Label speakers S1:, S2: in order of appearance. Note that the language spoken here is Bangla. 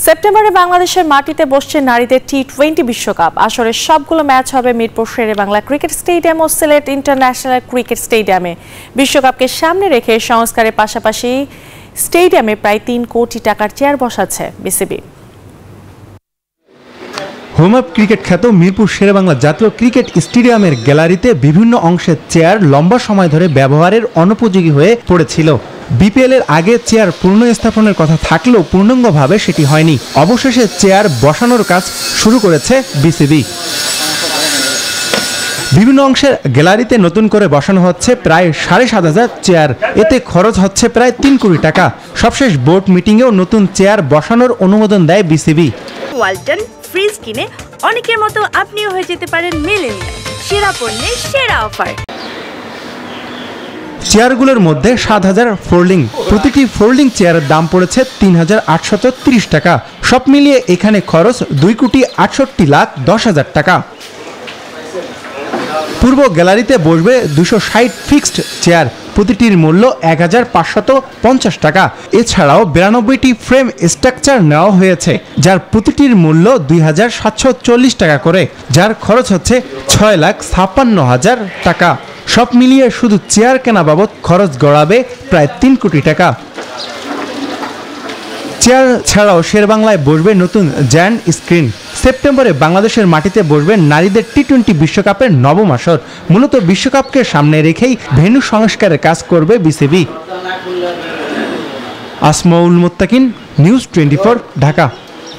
S1: সেপ্টেম্বরে বাংলাদেশের মাটিতে বসছে নারীদের টি-20 বিশ্বকাপ। আসরের সবগুলো ম্যাচ হবে মিরপুর শেরেবাংলা ক্রিকেট স্টেডিয়াম ও সিলেট ইন্টারন্যাশনাল ক্রিকেট স্টেডিয়ামে। বিশ্বকাপকে সামনে রেখে সংস্কারের পাশাপাশি স্টেডিয়ামে প্রায় 3 কোটি টাকার চেয়ার বসাচ্ছে বিসিবি।
S2: হোম অফ ক্রিকেট খ্যাত মিরপুর শেরেবাংলা জাতীয় ক্রিকেট স্টেডিয়ামের গ্যালারিতে বিভিন্ন অংশের চেয়ার লম্বা সময় ধরে ব্যবহারের অনুপযোগী হয়ে পড়েছিল। বিপিএল এর আগে চেয়ার পুনঃস্থাপনের কথা থাকলেও পূর্ণাঙ্গভাবে সেটি হয়নি। অবশেষে চেয়ার বসানোর কাজ শুরু করেছে বিসিবি। বিভিন্ন অংশের গ্যালারিতে নতুন করে বসানো হচ্ছে প্রায় 7,500 চেয়ার। এতে খরচ হচ্ছে প্রায় 3 কোটি টাকা। সবশেষ বোর্ড মিটিংয়েও নতুন চেয়ার বসানোর অনুমোদন দেয় বিসিবি।
S3: ওয়ালটন ফ্রিজ কিনে অনেকের মতো আপনিও হয়ে যেতে পারেন মিলেনিয়াল। সেরা পণ্যের সেরা অফার।
S2: চেয়ারগুলোর মধ্যে 7,000 ফোল্ডিং। প্রতিটি ফোল্ডিং চেয়ারের দাম পড়েছে 3,830 টাকা। সব মিলিয়ে এখানে খরচ 2,68,10,000 টাকা। পূর্ব গ্যালারিতে বসবে 260 ফিক্সড চেয়ার। প্রতিটির মূল্য 1,550 টাকা। এছাড়াও 92টি ফ্রেম স্ট্রাকচার নেওয়া হয়েছে, যার প্রতিটির মূল্য 2,740 টাকা করে, যার খরচ হচ্ছে 6,56,000 টাকা। সব মিলিয়ে শুধু চেয়ার কেনা বাবদ খরচ গড়াবে প্রায় 3 কোটি টাকা। চেয়ার ছাড়াও শেরবাংলায় বসবে নতুন জায়ান্ট স্ক্রিন। সেপ্টেম্বরে বাংলাদেশের মাটিতে বসবে নারীদের টি-20 বিশ্বকাপের নবম আসর। মূলত বিশ্বকাপকে সামনে রেখেই ভেন্যু সংস্কারের কাজ করবে বিসিবি। আসমাউল মুত্তাকিন, নিউজ 24, ঢাকা।